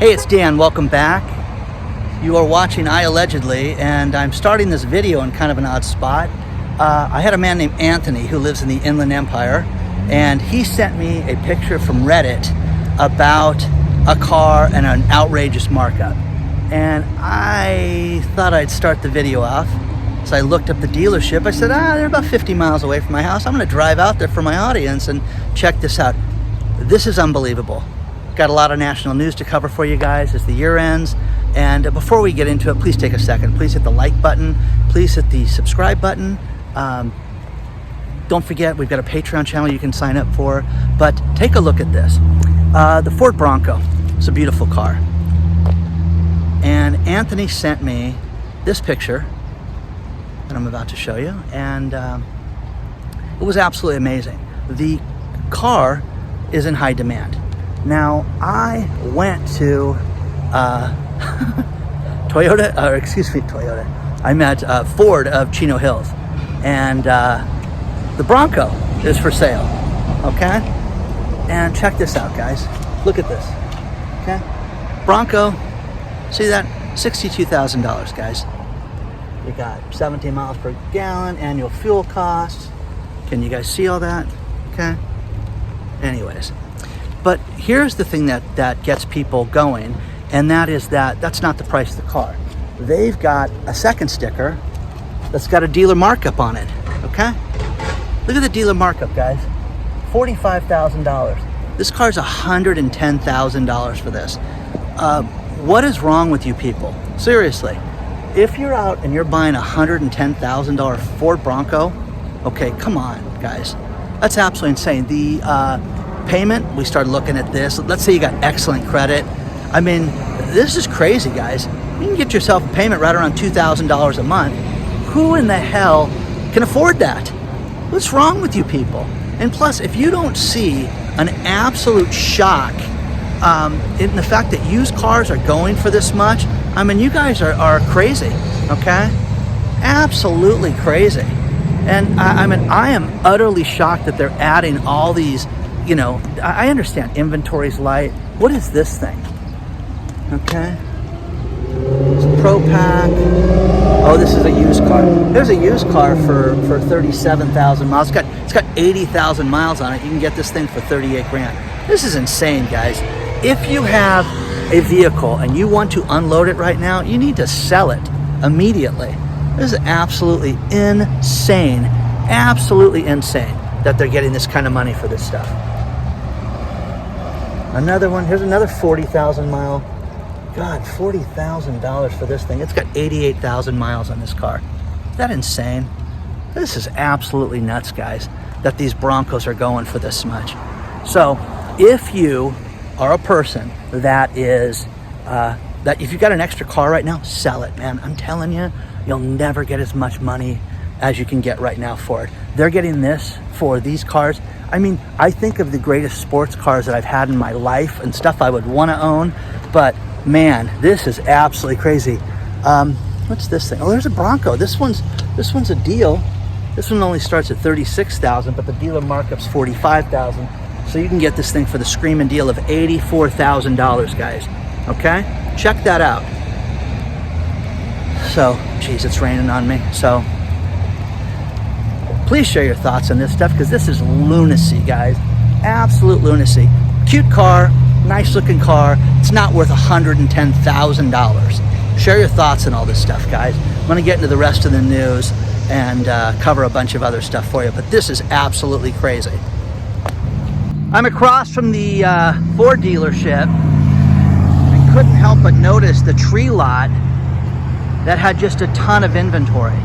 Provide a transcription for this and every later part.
Hey, it's Dan. Welcome back. You are watching iAllegedly, and I'm starting this video in kind of an odd spot. I had a man named Anthony who lives in the Inland Empire, and he sent me a picture from Reddit about a car and an outrageous markup. And I thought I'd start the video off. So I looked up the dealership. I said, they're about 50 miles away from my house. I'm going to drive out there for my audience and check this out. This is unbelievable. Got a lot of national news to cover for you guys as the year ends. And before we get into it, please take a second. Please hit the like button. Please hit the subscribe button. Don't forget, we've got a Patreon channel you can sign up for. But take a look at this. The Ford Bronco. It's a beautiful car. And Anthony sent me this picture that I'm about to show you. And it was absolutely amazing. The car is in high demand. Now, I went to Toyota. I'm at Ford of Chino Hills, and the Bronco is for sale. Okay, and check this out, guys. Look at this. Okay, Bronco. See that? $62,000, guys. You got 17 miles per gallon, annual fuel costs. Can you guys see all that? Okay. Anyways. But here's the thing that gets people going, and that is that's not the price of the car. They've got a second sticker that's got a dealer markup on it, okay? Look at the dealer markup, guys. $45,000. This car's $110,000 for this. What is wrong with you people? Seriously, if you're out and you're buying a $110,000 Ford Bronco, okay, come on, guys. That's absolutely insane. The payment, we started looking at this. Let's say you got excellent credit. I mean, this is crazy, guys. You can get yourself a payment right around $2,000 a month. Who in the hell can afford that? What's wrong with you people? And plus, if you don't see an absolute shock in the fact that used cars are going for this much, I mean, you guys are crazy, okay? Absolutely crazy. And I mean, I am utterly shocked that they're adding all these. You know, I understand inventory's light. What is this thing? Okay. It's Pro Pack. Oh, this is a used car. There's a used car for 37,000 miles. It's got 80,000 miles on it. You can get this thing for 38 grand. This is insane, guys. If you have a vehicle and you want to unload it right now, you need to sell it immediately. This is absolutely insane. Absolutely insane that they're getting this kind of money for this stuff. Another one, here's another 40,000 mile. God, $40,000 for this thing. It's got 88,000 miles on this car. Is that insane? This is absolutely nuts, guys, that these Broncos are going for this much. So if you are a person that is, that if you've got an extra car right now, sell it, man. I'm telling you, you'll never get as much money as you can get right now for it. They're getting this for these cars. I mean, I think of the greatest sports cars that I've had in my life and stuff I would want to own, but man, this is absolutely crazy. What's this thing? Oh, there's a Bronco. This one's a deal. This one only starts at $36,000, but the dealer markup's $45,000. So you can get this thing for the screaming deal of $84,000, guys. Okay? Check that out. So, geez, it's raining on me. So please share your thoughts on this stuff, because this is lunacy, guys. Absolute lunacy. Cute car, nice looking car. It's not worth $110,000. Share your thoughts on all this stuff, guys. I'm going to get into the rest of the news and cover a bunch of other stuff for you, but this is absolutely crazy. I'm across from the Ford dealership. I couldn't help but notice the tree lot that had just a ton of inventory.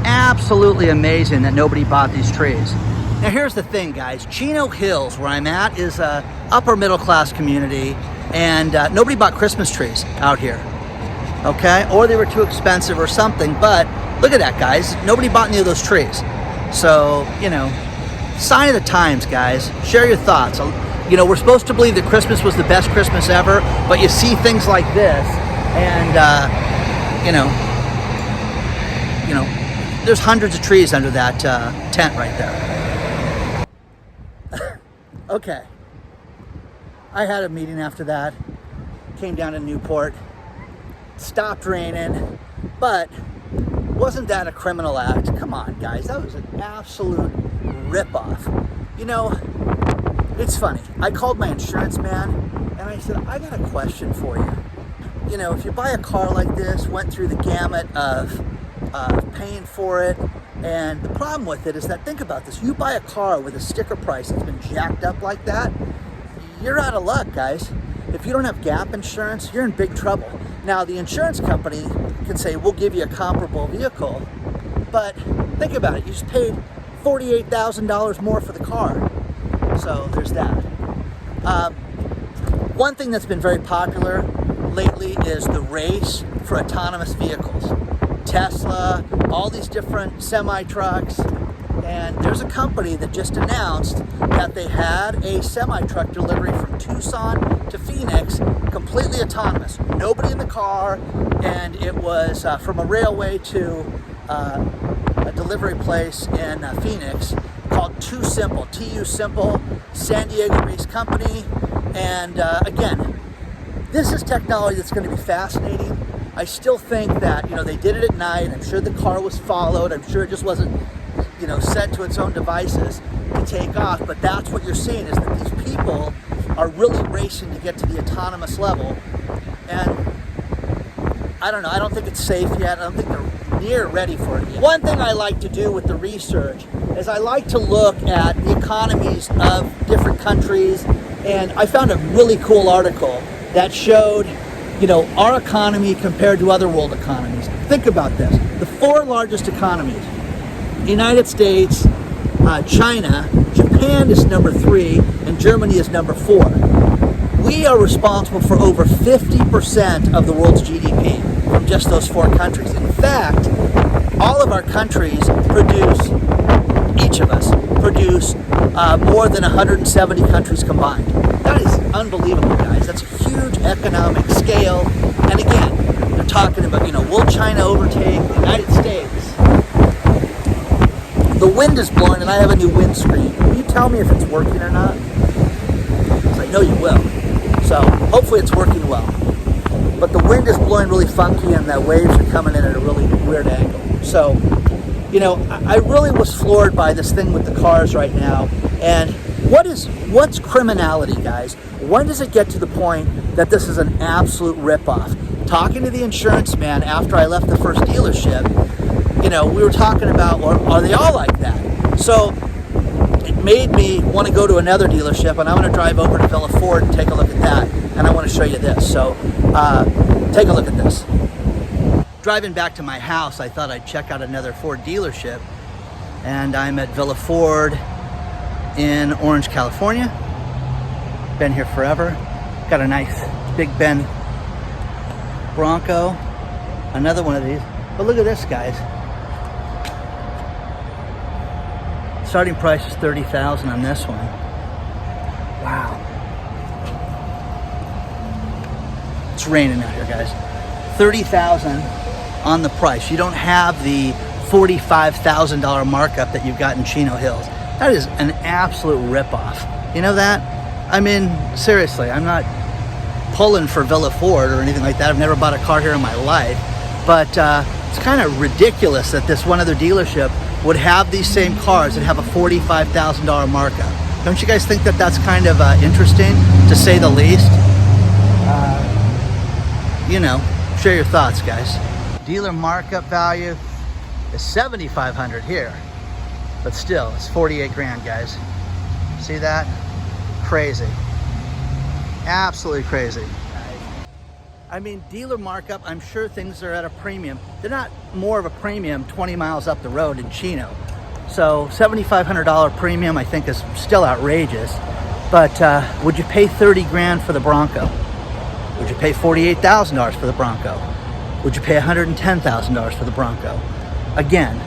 Absolutely amazing that nobody bought these trees. Now here's the thing, guys. Chino Hills, where I'm at, is a upper middle class community, and nobody bought Christmas trees out here, okay? Or they were too expensive or something, but look at that, guys. Nobody bought any of those trees. So, you know, sign of the times, guys. Share your thoughts. You know, we're supposed to believe that Christmas was the best Christmas ever, but you see things like this, and, you know, there's hundreds of trees under that tent right there. Okay. I had a meeting after that. came down to Newport, stopped raining, but wasn't that a criminal act? Come on, guys, that was an absolute ripoff. You know, it's funny. I called my insurance man and I said, I got a question for you. You know, if you buy a car like this, went through the gamut of paying for it, and the problem with it is that, think about this, you buy a car with a sticker price that's been jacked up like that, you're out of luck, guys. If you don't have gap insurance, you're in big trouble. Now, the insurance company can say, we'll give you a comparable vehicle, but think about it, you just paid $48,000 more for the car. So there's that. One thing that's been very popular lately is the race for autonomous vehicles. Tesla, all these different semi-trucks, and there's a company that just announced that they had a semi-truck delivery from Tucson to Phoenix, completely autonomous. Nobody in the car, and it was from a railway to a delivery place in Phoenix called Too Simple, TU Simple, San Diego-based company. And again, this is technology that's going to be fascinating. I still think that, you know, they did it at night. I'm sure the car was followed. I'm sure it just wasn't, you know, set to its own devices to take off. But that's what you're seeing, is that these people are really racing to get to the autonomous level. And I don't know, I don't think it's safe yet. I don't think they're near ready for it yet. One thing I like to do with the research is I like to look at the economies of different countries. And I found a really cool article that showed, you know, our economy compared to other world economies. Think about this. The 4 largest economies: United States, China, Japan is number 3, and Germany is number 4. We are responsible for over 50% of the world's GDP from just those 4 countries. In fact, all of our countries produce, each of us produce more than 170 countries combined. That is unbelievable, guys. That's a huge economic scale. And again, they're talking about, you know, will China overtake the United States? The wind is blowing and I have a new windscreen. Can you tell me if it's working or not? Because I know you will. So hopefully it's working well. But the wind is blowing really funky and the waves are coming in at a really weird angle. So, you know, I really was floored by this thing with the cars right now. And what's criminality, guys? When does it get to the point that this is an absolute ripoff? Talking to the insurance man after I left the first dealership, you know, we were talking about, are they all like that? So it made me want to go to another dealership, and I'm going to drive over to Villa Ford and take a look at that. And I want to show you this. So take a look at this. Driving back to my house, I thought I'd check out another Ford dealership, and I'm at Villa Ford in Orange, California. Been here forever. Got a nice Big Ben Bronco, another one of these. But look at this, guys. Starting price is $30,000 on this one. Wow. It's raining out here, guys. $30,000 on the price. You don't have the $45,000 markup that you've got in Chino Hills. That is an absolute ripoff. You know that? I mean, seriously, I'm not pulling for Villa Ford or anything like that. I've never bought a car here in my life. But it's kind of ridiculous that this one other dealership would have these same cars and have a $45,000 markup. Don't you guys think that that's kind of interesting, to say the least? You know, share your thoughts, guys. Dealer markup value is $7,500 here, but still, it's 48 grand, guys. See that? Crazy. Absolutely crazy. I mean, dealer markup, I'm sure things are at a premium. They're not more of a premium 20 miles up the road in Chino. So $7,500 premium, I think, is still outrageous. But would you pay 30 grand for the Bronco? Would you pay $48,000 for the Bronco? Would you pay $110,000 for the Bronco? Again,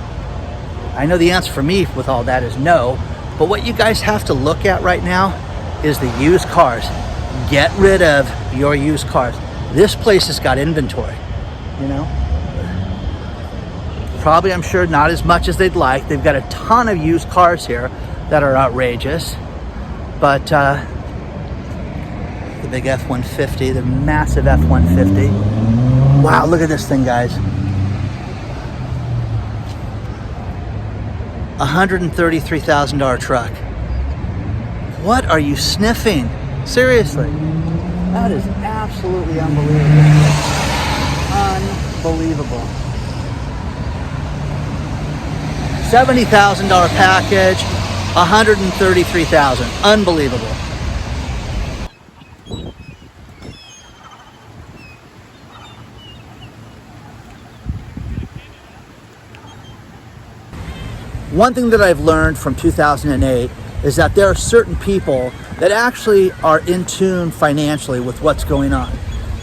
I know the answer for me with all that is no, but what you guys have to look at right now is the used cars. Get rid of your used cars. This place has got inventory, you know? Probably, I'm sure, not as much as they'd like. They've got a ton of used cars here that are outrageous, but the big F-150, the massive F-150. Wow, look at this thing, guys. $133,000 truck. What are you sniffing? Seriously. That is absolutely unbelievable. Unbelievable. $70,000 package, $133,000. Unbelievable. One thing that I've learned from 2008 is that there are certain people that actually are in tune financially with what's going on.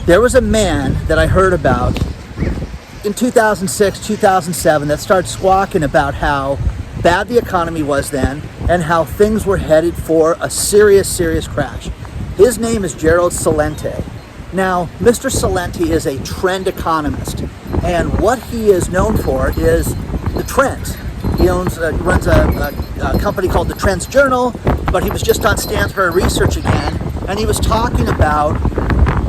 There was a man that I heard about in 2006, 2007 that started squawking about how bad the economy was then and how things were headed for a serious, serious crash. His name is Gerald Celente. Now, Mr. Celente is a trend economist, and what he is known for is the trends. He runs a company called the Trends Journal, but he was just on Stanford Research again, and he was talking about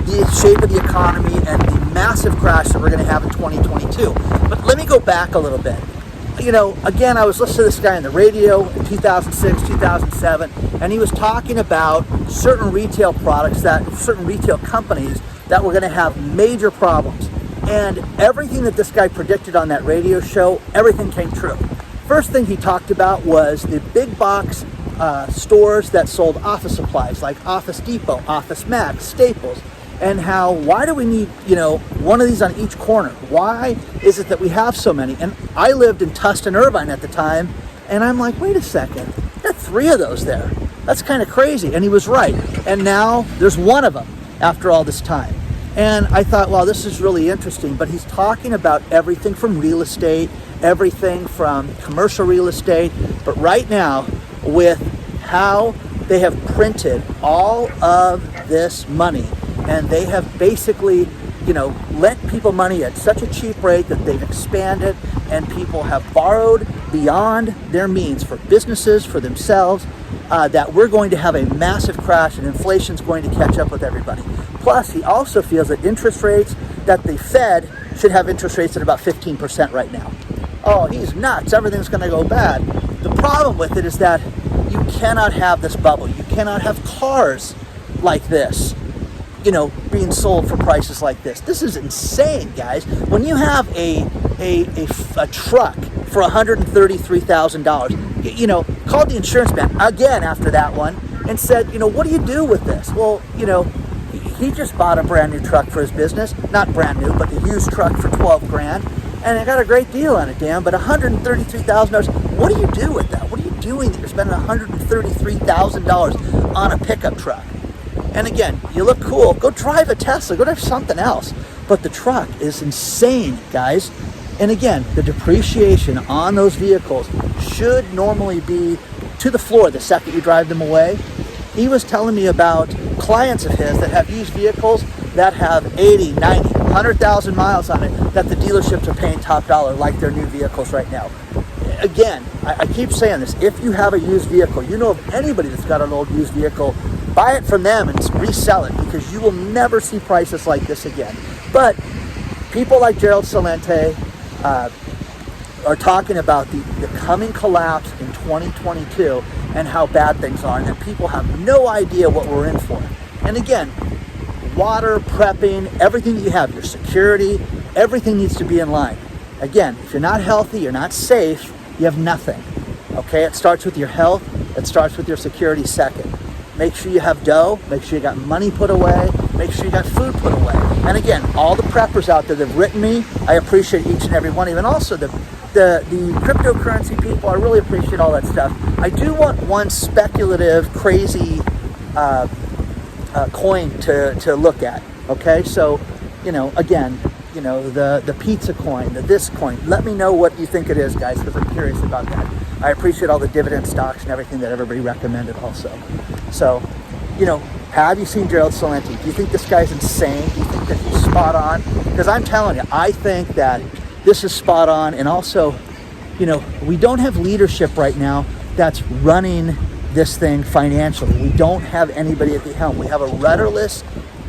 the shape of the economy and the massive crash that we're going to have in 2022. But let me go back a little bit. You know, again, I was listening to this guy on the radio in 2006, 2007, and he was talking about certain retail products, certain retail companies that were going to have major problems. And everything that this guy predicted on that radio show, everything came true. First thing he talked about was the big box stores that sold office supplies like Office Depot, Office Max, Staples, and how, why do we need, one of these on each corner? Why is it that we have so many? And I lived in Tustin, Irvine at the time, and I'm like, wait a second, there are 3 of those there. That's kind of crazy. And he was right. And now there's 1 of them after all this time. And I thought, well, this is really interesting, but he's talking about everything from real estate, everything from commercial real estate, but right now with how they have printed all of this money, and they have basically, lent people money at such a cheap rate that they've expanded, and people have borrowed beyond their means for businesses, for themselves, that we're going to have a massive crash and inflation's going to catch up with everybody. Plus, he also feels that interest rates, that the Fed should have interest rates at about 15% right now. Oh, he's nuts. Everything's going to go bad. The problem with it is that you cannot have this bubble. You cannot have cars like this, being sold for prices like this. This is insane, guys. When you have a truck for $133,000, called the insurance man again after that one and said, what do you do with this? Well, he just bought a brand new truck for his business. Not brand new, but the used truck for $12,000. And I got a great deal on it, Dan, but $133,000, what do you do with that? What are you doing that you're spending $133,000 on a pickup truck? And again, you look cool, go drive a Tesla, go drive something else. But the truck is insane, guys. And again, the depreciation on those vehicles should normally be to the floor the second you drive them away. He was telling me about clients of his that have used vehicles that have 80, 90, 100,000 miles on it that the dealerships are paying top dollar like their new vehicles right now. Again, I keep saying this, if you have a used vehicle, you know of anybody that's got an old used vehicle, buy it from them and resell it, because you will never see prices like this again. But people like Gerald Celente are talking about the coming collapse in 2022 and how bad things are, and that people have no idea what we're in for. And again, water, prepping, everything that you have, your security, everything needs to be in line. Again, if you're not healthy, you're not safe, you have nothing. Okay, it starts with your health, it starts with your security second. Make sure you have dough, make sure you got money put away, make sure you got food put away. And again, all the preppers out there that have written me, I appreciate each and every one of you. And also the cryptocurrency people, I really appreciate all that stuff. I do want one speculative, crazy coin to look at. Okay, so again, the pizza coin, this coin. Let me know what you think it is, guys, because I'm curious about that. I appreciate all the dividend stocks and everything that everybody recommended also. So, have you seen Gerald Celente? Do you think this guy's insane? Do you think that he's spot on? Because I'm telling you, I think that this is spot on. And also, we don't have leadership right now that's running this thing financially. We don't have anybody at the helm. We have a rudderless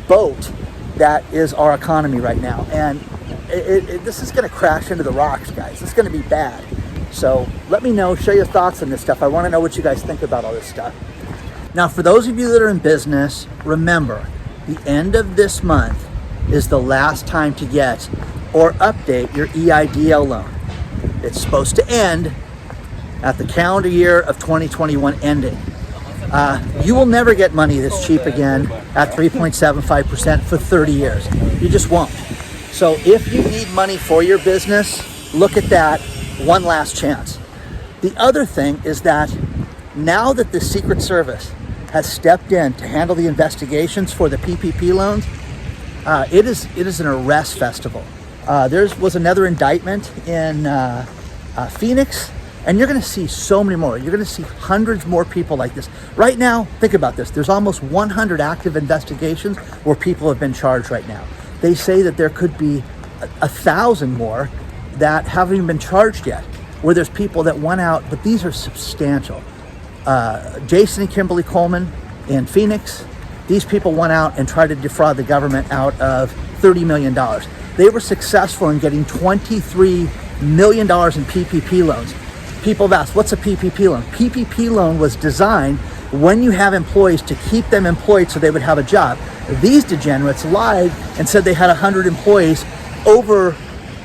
boat that is our economy right now. And this is going to crash into the rocks, guys. It's going to be bad. So let me know, share your thoughts on this stuff. I want to know what you guys think about all this stuff. Now, for those of you that are in business, remember, the end of this month is the last time to get or update your EIDL loan. It's supposed to end at the calendar year of 2021 ending. You will never get money this cheap again at 3.75% for 30 years. You just won't. So if you need money for your business, look at that one last chance. The other thing is that now that the Secret Service has stepped in to handle the investigations for the PPP loans, it is an arrest festival. There was another indictment in Phoenix, and you're going to see so many more. You're going to see hundreds more people like this. Right now, think about this. There's almost 100 active investigations where people have been charged right now. They say that there could be 1,000 more that haven't even been charged yet, where there's people that went out, but these are substantial. Jason and Kimberly Coleman in Phoenix, these people went out and tried to defraud the government out of $30 million. They were successful in getting $23 million in PPP loans. People have asked, what's a PPP loan? PPP loan was designed when you have employees to keep them employed so they would have a job. These degenerates lied and said they had 100 employees over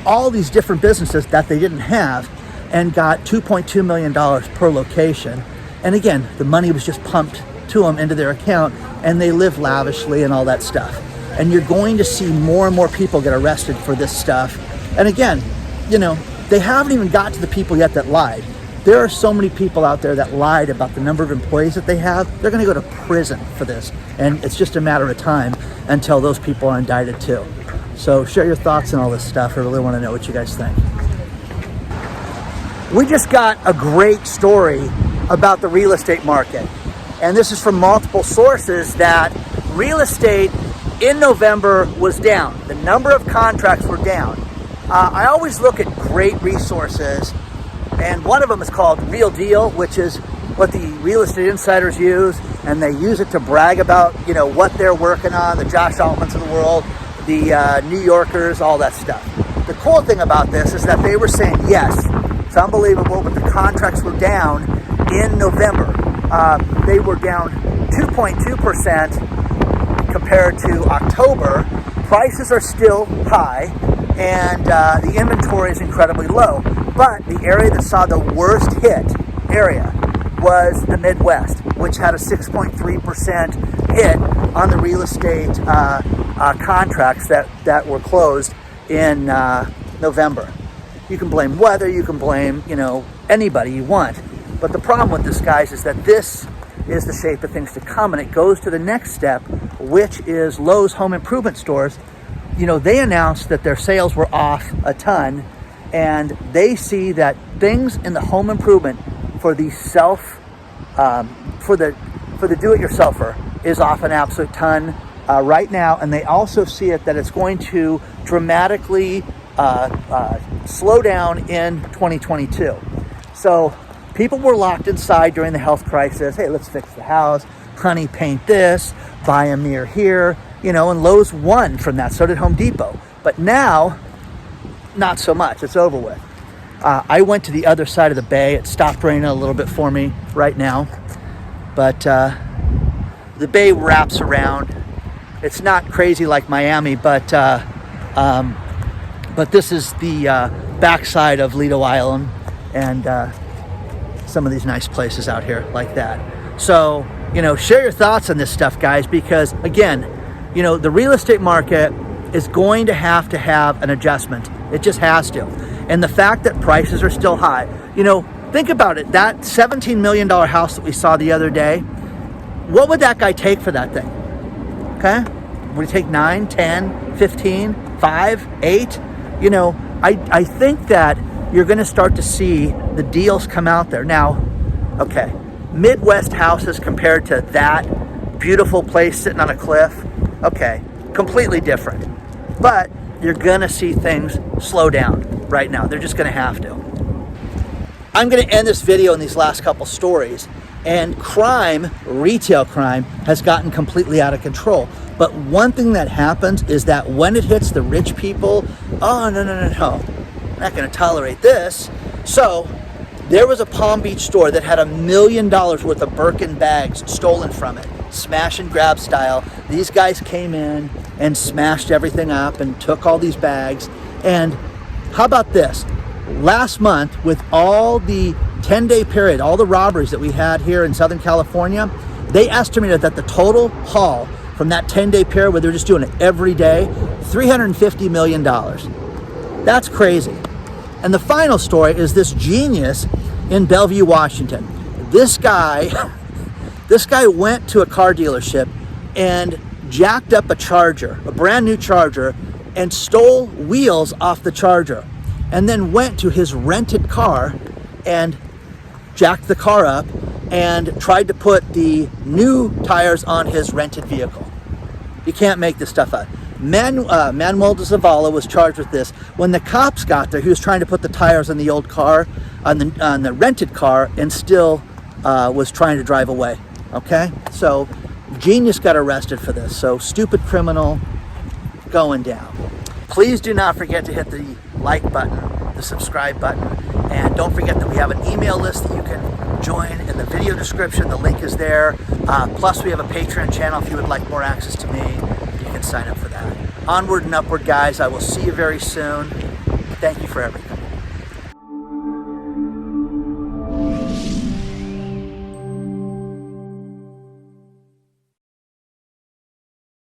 all these different businesses that they didn't have and got $2.2 million per location. And again, the money was just pumped to them into their account, and they live lavishly and all that stuff. And you're going to see more and more people get arrested for this stuff. And again, you know, they haven't even got to the people yet that lied. There are so many people out there that lied about the number of employees that they have. They're going to go to prison for this. And it's just a matter of time until those people are indicted too. So share your thoughts on all this stuff. I really want to know what you guys think. We just got a great story about the real estate market. And this is from multiple sources that real estate in November was down. The number of contracts were down. I always look at great resources, and one of them is called Real Deal, which is what the real estate insiders use, and they use it to brag about, you know, what they're working on, the Josh Altmans of the world, the New Yorkers, all that stuff. The cool thing about this is that they were saying, yes, it's unbelievable, but the contracts were down in November. They were down 2.2% compared to October. Prices are still high, and the inventory is incredibly low. But the area that saw the worst hit area was the Midwest, which had a 6.3% hit on the real estate contracts that were closed in November. You can blame weather, you can blame, you know, anybody you want. But the problem with this, guys, is that this is the shape of things to come, and it goes to the next step, which is Lowe's home improvement stores. You know, they announced that their sales were off a ton, and they see that things in the home improvement for the for the do-it-yourselfer is off an absolute ton right now, and they also see it that it's going to dramatically slow down in 2022. So people were locked inside during the health crisis. Hey, let's fix the house. Honey, paint this. Buy a mirror here. You know, and Lowe's won from that. So did Home Depot. But now, not so much. It's over with. I went to the other side of the bay. It stopped raining a little bit for me right now. But the bay wraps around. It's not crazy like Miami, but this is the backside of Lido Island, and some of these nice places out here like that. So, you know, share your thoughts on this stuff, guys, because again, you know, the real estate market is going to have an adjustment. It just has to. And the fact that prices are still high, you know, think about it. That $17 million house that we saw the other day, what would that guy take for that thing? Okay? Would he take 9, 10, 15, 5, 8? You know, I think that you're going to start to see the deals come out there. Now, okay, Midwest houses compared to that beautiful place sitting on a cliff, okay, completely different. But you're going to see things slow down right now. They're just going to have to. I'm going to end this video in these last couple stories. And crime, retail crime, has gotten completely out of control. But one thing that happens is that when it hits the rich people, oh, no, I'm not going to tolerate this. So there was a Palm Beach store that had $1 million worth of Birkin bags stolen from it, smash and grab style. These guys came in and smashed everything up and took all these bags. And how about this? Last month, with all the 10-day period, all the robberies that we had here in Southern California, they estimated that the total haul from that 10-day period, where they're just doing it every day, $350 million. That's crazy. And the final story is this genius in Bellevue, Washington. This guy went to a car dealership and jacked up a Charger, a brand new Charger, and stole wheels off the Charger, and then went to his rented car and jacked the car up and tried to put the new tires on his rented vehicle. You can't make this stuff up. Manuel de Zavala was charged with this. When the cops got there, he was trying to put the tires on the old car, on the rented car, and still was trying to drive away. Okay? So, genius got arrested for this. So, stupid criminal going down. Please do not forget to hit the like button, the subscribe button, and don't forget that we have an email list that you can join in the video description. The link is there. Plus, we have a Patreon channel. If you would like more access to me, you can sign up for that. Onward and upward, guys. I will see you very soon. Thank you for everything.